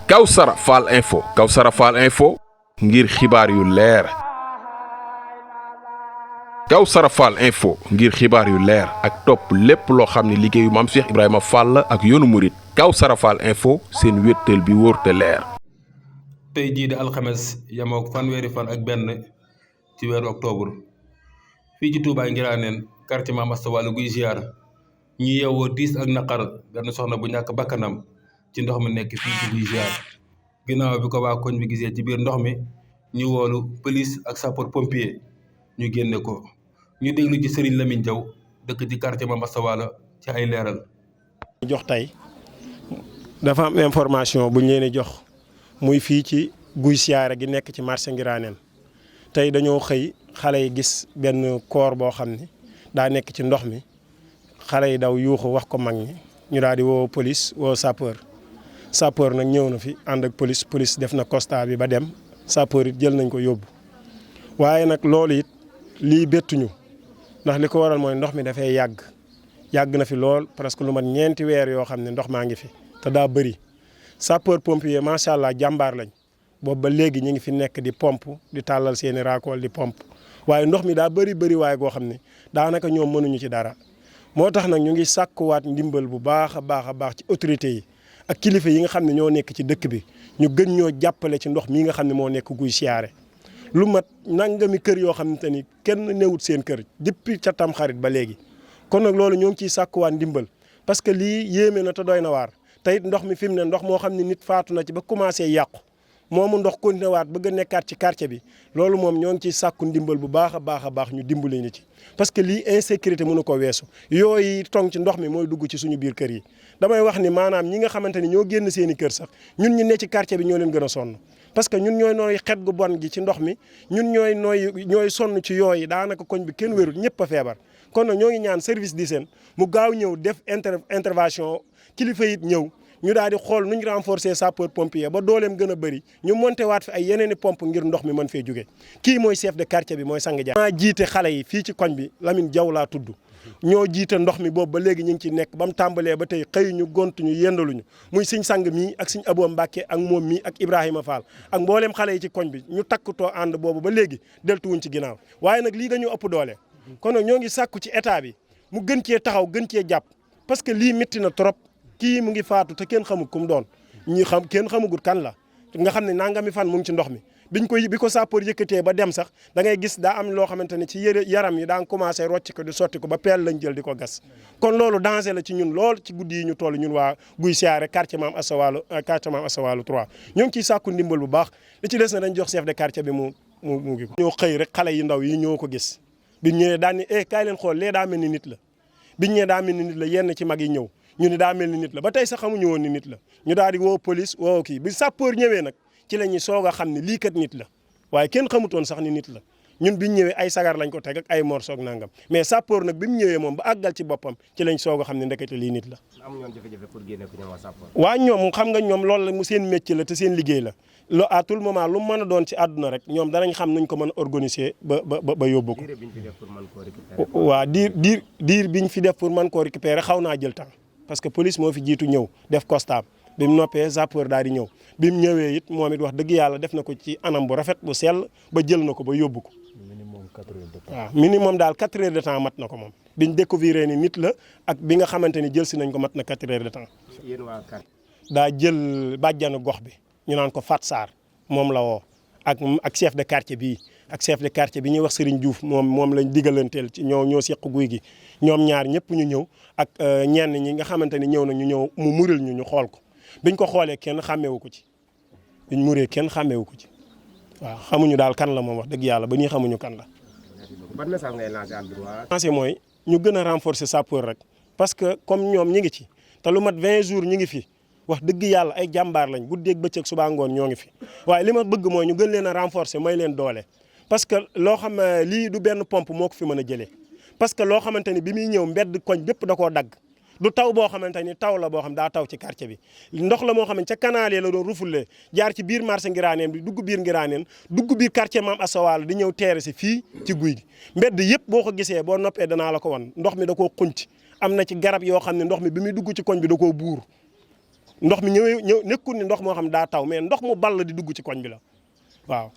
Kawsara Fall info Kawsara Fall info ngir xibaar yu leer Kawsara Fall info ngir xibaar yu leer ak topp lépp loo xam ne liggéeyu Maam Cheikh Ibrahima Fall ak yoonu murit Kawsara Fall info seen wéttal bi wóor te leer. tey jii di alxames yamook fanweeri fan ak benn ci weeru octobre fii ci Touba Ngiraneen quartier Mame Asta Walo guy ziar ñu yeewoo tiis ak naqar benn soxna bu ñàkk bakkanam ci ndox mi nekk fii ci guy ziar ginnaaw bi ko waa koñ bi gisee ci biir ndox mi ñu woolu police ak sapeur pompier ñu génne ko ñu déglu ci Serigne Lamine Diaw dëkk ci quartier Mame Asta Walo ci ay leeral. jox tey dafa am information bu ñu leen di jox muy fii ci guy siyaare gi nekk ci marché Ngiraneen tey dañoo xëy xale yi gis benn koor boo xam ne daa nekk ci ndox mi xale yi daw yuuxu wax ko mag ñi ñu daal di woo police woo sapeur nag ñëw na fi ànd ak police def na constat bi ba dem sapeur it jël nañ ko yóbbu waaye nag loolu it lii bettuñu ndax li ko waral mooy ndox mi dafay yàgg na fi lool presque lu mat ñeenti weer yoo xam ne ndox maa ngi fi te daa bëri sapeur pompier macha allah jàmbaar lañ boobu ba léegi ñu ngi fi nekk di pompe di tàllal seeni raakool di pompe waaye ndox mi daa bëri waaye goo xam ne daanaka ñoom mënuñu ci dara moo tax nag ñu ngi sàkkuwaat ndimbal bu baax a baax ci autorités yi ak kilifa yi nga xam ne ñoo nekk ci dëkk bi ñu gën ñoo jàppale ci ndox mii nga xam ne moo nekk guy siyaare lu mat nangami kër yoo xam ne ni kenn newut seen kër depuis ca tam xarit ba léegi kon nag loolu ñoo ngi ciy sàkkuwaat ndimbal parce que lii yéeme na te doy na waar te it ndox mi fi mu ne ndox moo xam ne nit faatu na ci ba commencé yàqu moomu ndox continué waat bëgg a nekkaat ci quartier bi loolu moom ñoo ngi ciy sàkku ndimbal bu baax a baax ñu dimbali ñu ci parce que lii insécurité mënu ko weesu yooyu tong ci ndox mi mooy dugg ci suñu biir kër yi damay wax ni maanaam ñi nga xamante ni ñoo génn seen i kër sax ñun ñu ne ci quartier bi ñoo leen gën a sonn parce que ñun ñooy nooy xet gu bon gi ci ndox mi ñun ñooy sonn ci yooyu daanaka koñ bi kenn wérul ñëpp a feebar kon nag ñoo ngi ñaan service d'hygiène mu gaaw ñëw def intervention kilifa it ñëw ñu daal di xool nuñ renforcer sapeur pompier ba dooleem gën a bëri ñu monté waat fi ay yeneen i pompe ngir ndox mi mën fee jóge kii mooy chef de quartier bi mooy sang Dia. maa jiite xale yi fii ci koñ bi Lamine Diaw laa tudd ñoo jiite ndox mi boobu ba léegi ñu ngi ci nekk ba mu tàmbalee ba tey xëyuñu gontuñu yendaluñu muy siñ sang mii ak siñ Abo Mbacke ak moom mii ak Ibrahima Fall ak mbooleem xale yi ci koñ bi ñu takkutoo ànd boobu ba léegi deltuwuñ ci ginnaaw waaye nag lii dañu ëpp doole kon nag ñoo ngi sàkku ci état bi mu gën cee taxaw gën cee jàpp parce que lii métti na trop kii mu ngi faatu te kenn xamul ku mu doon kenn xamagul kan la nga xam ne nangami fan mu ngi ci ndox mi bi ko sapeur yëkkatee ba dem sax da ngay gis daa am loo xamante ne ci yaram yi daa commencé rocc ko di sotti ko ba peel lañ jël di ko gas kon loolu danger la ci ñun lool ci guddi yi ñu toll ñun waa guy siyaare quartier Mame Asta Walo 3 ñoo ngi ciy sàkku ndimbal bu baax li ci des na dañ jox chef de quartier bi mu ngi ko ñoo xëy rek xale yi ndaw yi ñoo ko gis biñ ñëwee daan ni kaay leen xool lee daa mel ni nit la biñ ñëwee daa mel ni nit la yenn ci mag yi ñëw ñu ni daa mel ni nit la ba tey sax xamuñu woon ni nit la ñu daal di woo police woo kii bi sapeur ñëwee nag ci la ñuy soog a xam ne lii kat nit la waaye kenn xamutoon sax ni nit la ñun biñ ñëwee ay sagar lañ ko teg ak ay morceau ak nangam mais sapeur nag bi mu ñëwee moom ba àggal ci boppam ci lañ soog a xam ne ndekete lii nit la. amuñu woon jafe-jafe pour génne ko ñoom waa sapeur. waa ñoom xam nga ñoom loolu la mu seen métier la te seen liggéey la lo à tout le moment lu mu mën a doon ci àdduna rek ñoom danañ xam nuñ ko mën a organiser ba yóbbu ko. waa diir biñ fi def pour mën koo récupérer xaw naa jël temps parce que police moo fi jiitu ñëw def constat bi mu noppee sapeur daal di ñëw bi mu ñëwee it moom it wax dëgg yàlla def na ko ci anam bu rafet bu sell ba jël na ko ba yóbbu ko. minimum 4 heures de temps. waaw minimum daal 4 heures de temps mat na ko moom biñ découvrir ni nit la ak bi nga xamante ni jël si nañ ko mat na 4 heures de temps. yéen waa kat. daa jël bàjjanu gox bi ñu naan ko Fat Sarr moom la woo ak chef de quartier bii ak chef de quartier bi ñuy wax Serigne Diouf moom lañ digalanteel ci ñoo seq guy gi ñoom ñaar ñëpp ñu ñëw ak ñenn ñi nga xamante ni ñëw na ñu ñëw mu muril ñu xool ko biñ ko xoolee kenn xàmmeewu ko ci biñ muree kenn xàmmeewu ko ci waaw xamuñu daal kan la moom wax dëgg yàlla ba ñuy xamuñu kan la. ban message ngay lancer à droit. lancé mooy ñu gën a renforcer sapeur rek parce que comme ñoom ñi ngi ci te lu mat 20 jours ñi ngi fi wax dëgg yàlla ay jàmbaar lañ guddeeg bëccëg suba ngoon ñoo ngi fi waaye li ma bëgg mooy ñu gën leen a renforcer may leen doole parce que loo xam lii du benn pompe moo ko fi mën a jëlee parce que loo xamante ni bi muy ñëw mbedd koñ bépp da koo dagg du taw boo xamante ni taw la boo xam daa taw ci quartier bi ndox la moo xam ne ca canal yi la doon refoulé jaar ci biir marché Ngiraneen bi dugg biir Ngiraneen dugg biir quartier Mame Asta Walo di ñëw teere si fii ci guy gi mbedd yëpp boo ko gisee boo noppee danaa la ko wan ndox mi da koo xunc am na ci garab yoo xam ne ndox mi bi muy dugg ci koñ bi da koo buur ndox mi ñëw nekkul ni ndox moo xam daa taw mais ndox mu ball di dugg ci koñ bi la waaw.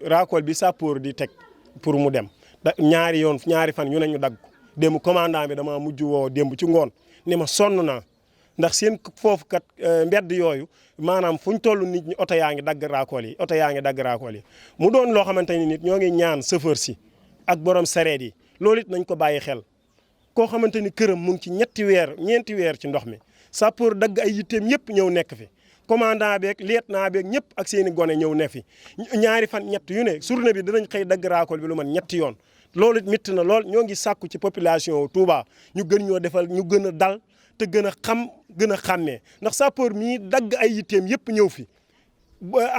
raakool bi sappoor di teg pour mu dem ñaari fan yu ne ñu dagg ko démb commandant bi dama mujj woo démb ci ngoon ne ma sonn naa ndax seen foofu kat mbedd yooyu maanaam fu ñu toll nit ñi oto yaa ngi dagg raakool yi mu doon loo xamante ni nit ñoo ngi ñaan chauffeur si ak borom sareet yi loolu it nañ ko bàyyi xel koo xamante ni këram mu ngi ci ñeenti weer ci ndox mi sappoor dagg ay yitteem yëpp ñëw nekk fi commandant beeg lieutenant beeg ñëpp ak seen i gone ñëw ne fi ñaari fan ñett yu ne journée bi dinañ xëy dagg raakool bi lu man ñetti yoon loolu it métti na lool ñoo ngi sàkku ci population Touba ñu gën ñoo defal ñu gën a dal te gën a xàmmee ndax sappoor mii dagg ay yitteem yëpp ñëw fi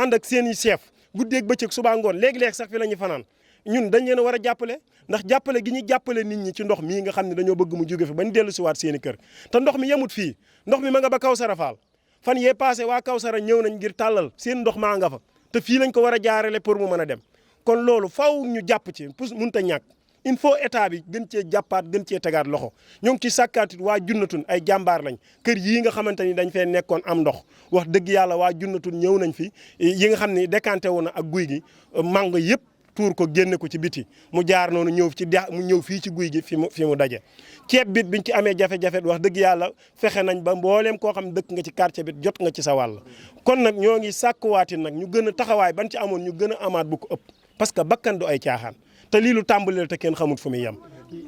ànd ak seen i chef guddeeg bëccëg suba ngoon léegi-léegi sax fi la ñu fanaan ñun dañ leen a war a jàppale ndax jàppale gi ñu jàppale nit ñi ci ndox mii nga xam ne dañoo bëgg mu jóge fi ba ñu dellu siwaat seen i kër te ndox mi yemut fii ndox mi ma nga ba Kawsara Fall fan yee passé waa Kawsara ñëw nañ ngir tàllal seen ndox maa nga fa te fii lañ ko war a jaarale pour mu mën a dem kon loolu faw ñu jàpp ci pour mënut a ñàkk il faut état bi gën cee jàppaat gën cee tegaat loxo ñoo ngi ci sàkkaatit waa junnatun ay jàmbaar lañ kër yii nga xamante ni dañ fee nekkoon am ndox wax dëgg yàlla waa junnatun ñëw nañ fi yi nga xam ne décanté wu na ak guy gi mango yëpp tuur ko génne ko ci biti mu jaar noonu ñëw fii ci guy gi fi mu daje ceeb bit biñ ci amee jafe-jafe wax dëgg yàlla fexe nañ ba mbooleem koo xam dëkk nga ci quartier bit jot nga ci sa wàll kon nag ñoo ngi sàkkuwaati nag ñu gën a taxawaay ban ci amoon ñu gën a amaat bu ko ëpp parce que bakkan du ay caaxaan te lii lu tàmbaleel te kenn xamul fu muy yem.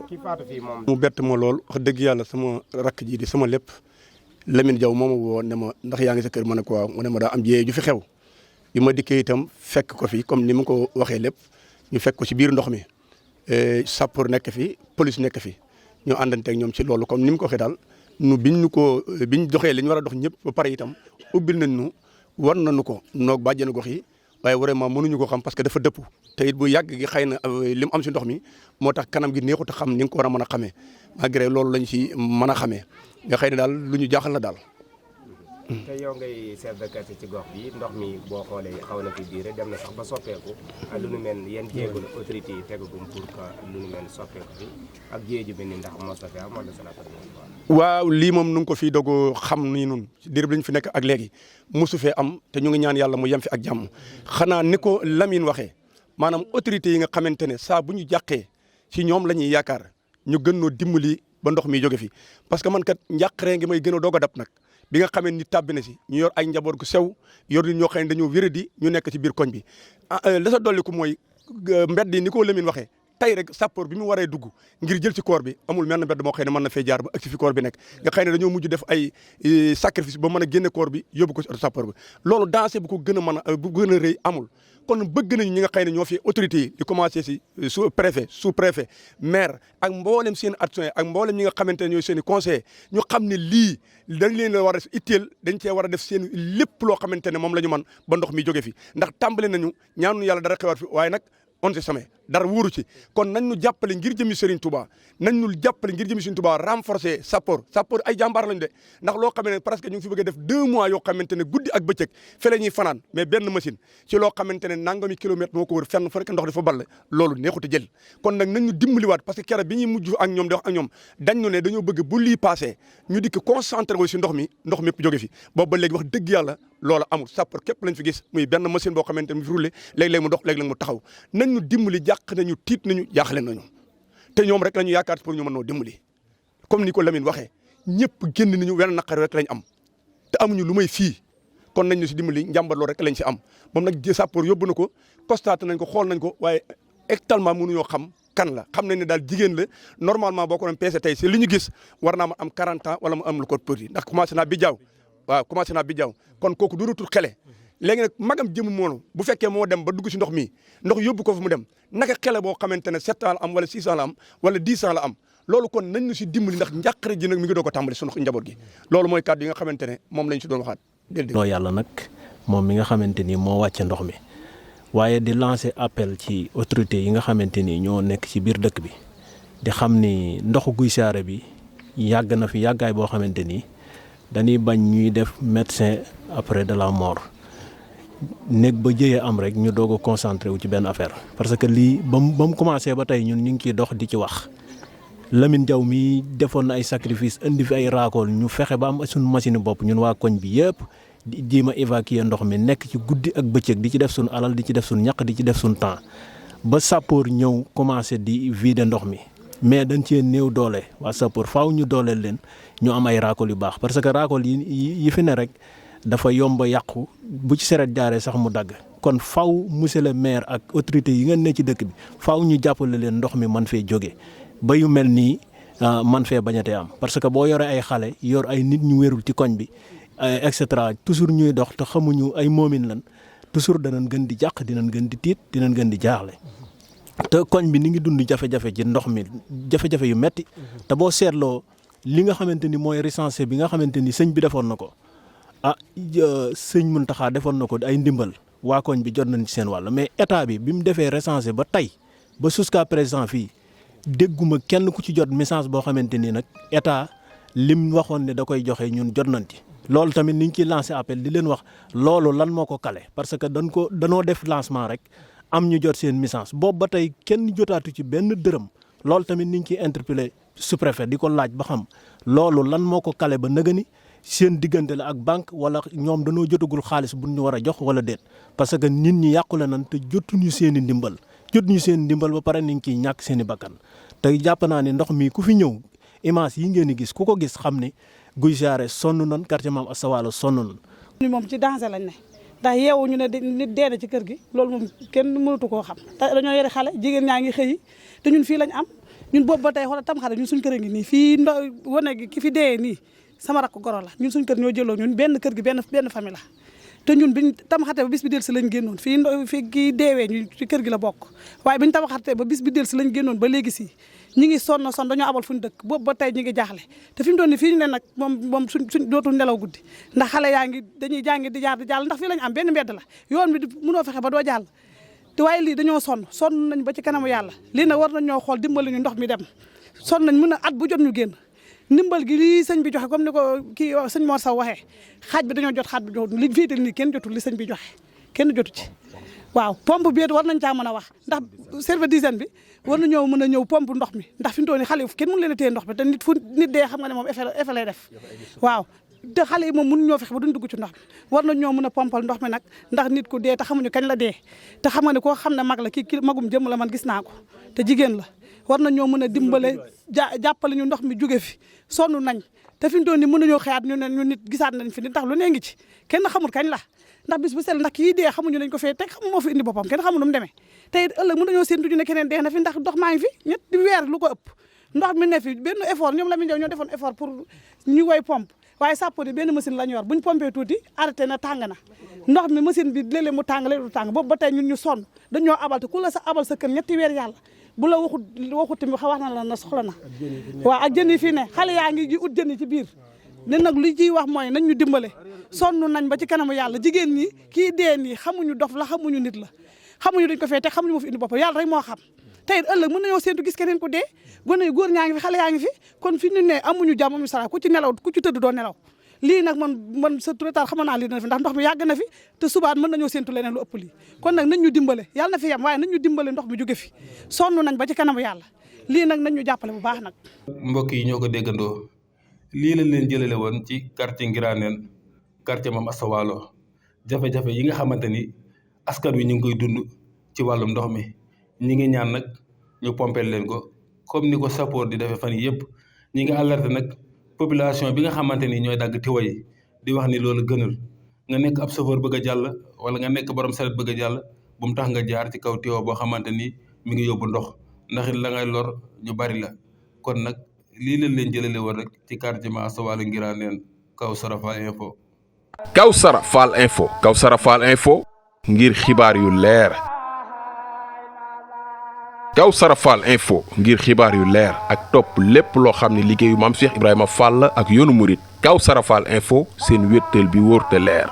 ki faatu fii moom. mu bett ma lool wax dëgg yàlla sama rakk ji di sama lépp Lamine Diaw moo ma woo ne ma ndax yaa ngi sa kër ma ne ko waaw mu ne ma daa am jiyee ju fi xew bi ma dikkee itam fekk ko fi comme ni ma ko waxee lépp ñu fekk ko ci biir ndox mi sapeur nekk fi police nekk fi ñu àndanteeg ñoom ci loolu comme ni mu ko waxee daal biñ doxee li ñu war a dox ñëpp ba pare itam ubbil nañ ñu war nañu ko noog bàjjenu gox yi waaye vraiment mënuñu ko xam parce que dafa dëpp te it bu yàgg gi xëy na li mu am si ndox mi moo tax kanam gi neexut a xam ni nga ko war a mën a xamee malgré loolu lañ si mën a xamee nga xëy na daal lu ñu jaaxal la daal. te yow ngay chef de quartier ci gox bi ndox mi boo xoolee xaw na fi diire dem na sax ba soppeeku ak lu nu mel yéen jéego la autorité yi tegagum pour que lu nu mel soppeeku fi ak jéego ju mel ni ndax mos na fi am wala waaw lii moom nu ngi ko fii doog xam ni nun diir bi lañ fi nekk ak léegi mosu fee am te ñu ngi ñaan yàlla mu yem fi ak jàmm xanaa ni ko Lamine waxee maanaam autorité yi nga xamante ne saa bu ñu jàqee ci ñoom la ñuy yaakaar ñu gën noo dimbali ba ndox mi jóge fi parce que man kat njàqaree ngi may gën a doog a dab nag bi nga xamee ni tàbbi na si ñu yor ay njaboot gu sew yor nit ñoo xam ne dañoo wéradi ñu nekk ci biir koñ bi la sa dolli ko mooy mbedd yi ni ko Lamine waxee tey rek sappoor bi mu waree dugg ngir jël ci koor bi amul menn mbedd moo xëy ne mën na fee jaar ba ak ci fi koor bi nekk nga xëy ne dañoo mujj def ay sacrifice ba mën a génne koor bi yóbbu ko ci oto sappoor bi loolu dansé bu ko gën a mën a bu gën a rëy amul kon bëgg nañu ñi nga xëy ne ñoo fi autorités yi di commencé si sous préfet maire ak mboolem seen action ak mboolem ñi nga xamante ne ñooy seen i conseillers ñu xam ne lii dañ leen la war a itteel dañ cee war a def seen lépp loo xamante ne moom la ñu mën ba ndox mi jóge fi ndax tàmbale nañu ñaanu yàlla dara xewaat fi waaye nag on sait jamais dara wóoru ci kon nañ ñu jàppale ngir jëmi Serigne Touba nañ ñu jàppale ngir jëmi Serigne Touba renforcer sapeur ay jàmbaar lañu de ndax loo xam ne presque ñu ngi fi bëgg a def 2 mois yoo xamante ne guddi ak bëccëg fe la ñuy fanaan mais benn machine ci loo xamante ne nangami kilomètre moo ko wër fenn fu nekk ndox dafa balle loolu neexut a jël kon nag nañ ñu dimbaliwaat parce que keroog bi ñuy mujj ak ñoom di wax ak ñoom dañ ñu ne dañoo bëgg bu lii passé ñu dikk concentré wu si ndox mépp jóge fi boobu ba léegi wax dëgg yàlla loola amul sapeur képp lañ fi gis muy benn machine boo xamante ne mu fi roulé léeg-léeg mu dox léeg-léeg mu taxaw nañ ñu dimbali jàq nañu tiit nañu jaaxle nañu te ñoom rek la ñu yaakaar pour ñu mën noo dimbali comme ni ko Lamine waxee ñëpp génn nañu wenn naqar rek lañ am te amuñu lu may fii kon nañ ñu si dimbali njàmbat loolu rek lañ si am moom nag sapeur yóbbu na ko constaté nañ ko xool nañ ko waaye actuellement mënuñoo xam kan la xam nañ ne daal jigéen la normalement boo ko doon peese tey si li ñu gis war naa ma am 40 ans wala mu am lu ko petit ndax commencé naa bi jaaw waaw commencé naa bi jaaw kon kooku dootul xele léegi nag magam jëm moonu bu fekkee moo dem ba dugg si ndox mi ndox yóbbu ko fa mu dem naka xele boo xamante ne 7 ans la am wala 6 ans la am wala 10 ans la am loolu kon nañ ñu si dimbali ndax njàqare ji nag mi ngi doog a tàmbali sunu njaboot gi loolu mooy kàddu yi nga xamante ne moom lañ si doon waxaat noo yàlla nag moom mi nga xamante ni moo wàcce ndox mi waaye di lancer appel ci autorités yi nga xamante ni ñoo nekk ci biir dëkk bi di xam ni ndoxu Guy Siaré bi yàgg na fi yàggaay boo xamante ni dañuy bañ ñuy def médecin après de la mort néeg ba jëyee am rek ñu doog a concentré wu ci benn affaire parce que lii ba mu commencé ba tey ñun ñu ngi ciy dox di ci wax Lamine Diaw mi defoon na ay sacrifice indi fi ay raakool ñu fexe ba am suñu machine bopp ñun waa koñ bi yëpp di jéem a évacuer ndox mi nekk ci guddi ak bëccëg di ci def suñu alal di ci def suñu ñaq di ci def suñu temps ba sappoor ñëw commencé di vider ndox mi mais dañ cee néew doole waa sappoor faaw ñu dooleel leen ñu am ay raakool yu baax parce que raakool yi fi ne rek dafa yomb a yàqu bu ci seret jaaree sax mu dagg kon faaw monsieur le maire ak autorité yi ngeen ne ci dëkk bi faaw ñu jàppale leen ndox mi man fee jóge ba yu mel nii man fee bañatee am parce que boo yoree ay xale yor ay nit ñu wérul ci koñ bi et cetera toujours ñuy dox te xamuñu ay moomin lan toujours danañ gën di jàq dinañ gën di tiit dinañ gën di jaaxle te koñ bi ni ngi dund jafe-jafe ci ndox mi jafe-jafe yu metti te boo seetloo li nga xamante ni mooy recensé bi nga xamante ni sëñ bi defoon na ko sëñ Mountakha defoon na ko ay ndimbal waa koñ bi jot nañ ci seen wàll mais état bi mu defee recensé ba tey ba jusqu'à présent fii dégguma kenn ku ci jot message boo xamante ni nag état lim waxoon ne da koy joxe ñun jot nañ ci. loolu tamit ni ñu ciy lancé appel di leen wax loolu lan moo ko kale parce que danoo def lancement rek am ñu jot seen message boobu ba tey kenn jotaatu ci benn dërëm loolu tamit ni ñu ciy interpellé sous-préfet di ko laaj ba xam loolu lan moo ko kale ba nëgëni seen diggante la ak banque wala ñoom danoo jotagul xaalis bu ñu war a jox wala déet parce que nit ñi yàqule nañ te jotuñu seen i ndimbal ba pare ni ngi ciy ñàkk seen i bakkan te jàpp naa ne ndox mi ku fi ñëw image yi ngeen di gis ku ko gis xam ne Guy Siyaare sonn nañ quartier Mame Asta Walo sonn nañ. ñun moom ci danger lañ ne ndax yeewu ñu ne nit dee na ci kër gi loolu moom kenn mënatu koo xam te dañoo yore xale jigéen ñaa ngi xëyi te ñun fii lañ am ñun boobu ba tey xoolal tam xale ñun suñ kër a ngi nii fii wane gi ki fi dee nii sama rakk goro la ñun suñ kër ñoo jëloo ñun benn kër gi benn famille la te ñun biñ tabaxate ba bis bi del si lañ génnoon fii kii deewee ñu ci kër gi la bokk waaye biñ tabaxate ba bis bi del si lañ génnoon ba léegi si ñi ngi sonn dañoo abal fu ñu dëkk boobu ba tey ñi ngi jaaxle te fi mu doon ni fii ñu ne nag moom suñ dootul nelaw guddi ndax xale yaa ngi dañuy jàngi di jaar di jàll ndax fii lañ am benn mbedd la yoon bi mënoo fexe ba doo jàll te waaye lii dañoo sonn nañ ba ci kanamu yàlla lii nag war nañ ñoo xool dimbali ñu ndox mi dem sonn nañ mën a at bu jot ñu génn ndimbal gi lii sëñ bi joxe comme ni ko kii sëñ Mor Sow waxee xaaj bi dañoo jot xaaj bi joxut li féetal nii kenn jotul li sëñ bi joxe kenn jotu ci waaw pompe bi war nañ caa mën a wax ndax service d'hygiène bi war nañoo mën a ñëw pompe ndox mi ndax fi mu toll nii xale yi kenn mënu leen a téye ndox mi te nit dee xam nga ne moom effet lay def waaw te xale yi moom mënu ñoo fexe ba duñ dugg ci ndox mi war nañ ñoo mën a pompal ndox mi nag ndax nit ku dee te xamuñu kañ la dee te xam nga ne koo xam ne mag la kii magum jëmm la man gis naa ko te jigéen la war nañ ñoo mën a dimbale jàppale ñu ndox mi jóge fi sonn nañ te fi mu toll nii mën nañoo xëyaat ñu ne ñu nit gisaat nañ fi nit ndax lu nee ngi ci kenn xamul kañ la ndax bis bu sell ndax kii dee xamuñu nañ ko fee teg xamu moo fi indi boppam kenn xamul nu mu demee te it ëllëg mën nañoo séentu ñu ne keneen dee na fi ndax ndox maa ngi fi ñetti weer lu ko ëpp ndox mi ne fi benn effort ñoom la mi ñoo defoon effort pour ñu woy pompe waaye sappo di benn machine la ñu yor buñ pompé tuuti arrêté na tàng na ndox mi machine bi léeg-léeg mu tàng léeg-léeg du tàng boobu ba tey ñun ñu sonn dañoo abal te ku la sa abal sa kër ñetti weer yàlla bu la waxut tamit wax na la na soxla na waaw ak jën yi fii ne xale yaa ngi ut jën yi ci biir ne nag li ciy wax mooy nañ ñu dimbale sonn nañ ba ci kanamu yàlla jigéen ñi kii dee nii xamuñu dof la xamuñu nit la xamuñu dañ ko fee te xamuñu moo fi indi boppam yàlla rek moo xam tey ëllëg mën nañoo séentu gis keneen ku dee gone yu góor ñaa ngi fi xale yaa ngi fi kon fi ñu ne amuñu jàmm amuñu sara ku ci nelaw ku ci tëdd doo nelaw lii nag man sa traitar xam naa lii dina fi ndax ndox mi yàgg na fi te subaat mën nañoo séentu leneen lu ëpp lii kon nag nañ ñu dimbale yàlla na fi yem waaye nañ ñu dimbale ndox mi jóge fi sonn nañ ba ci kanamu yàlla lii nag nañ ñu jàppale bu baax nag mbokk yi ñoo ko déggandoo lii lañ leen jëlale woon ci quartier Ngiraneen quartier Mame Asta Walo jafe-jafe yi nga xamante ni askan wi ñu ngi koy dund ci wàllum ndox mi ñi ngi ñaan nag ñu pompeel leen ko comme ni ko sappoor di defee fan yëpp ñi ngi alerté nag population bi nga xamante ni ñooy dagg tiwa yi di wax ni loolu gënal nga nekk ab chauffeur bëgg a jàll wala nga nekk borom saret bëgg a jàll bu mu tax nga jaar ci kaw tiwa boo xamante ni mi ngi yóbbu ndox ndax it la ngay lor ñu bari la kon nag lii lañ leen jëlale woon rek ci quartier Mame Asta Walo Ngiraneen Kawsara Fall Info. Kawsara Fall Info Kawsara Fall Info ngir xibaar yu leer. Kawsara Fall Info ngir xibaar yu leer ak topp lépp loo xam ne liggéeyu Maam Cheikh Ibrahima Fall ak yoonu murit Kawsara Fall Info seen wéttal bi wóor te leer.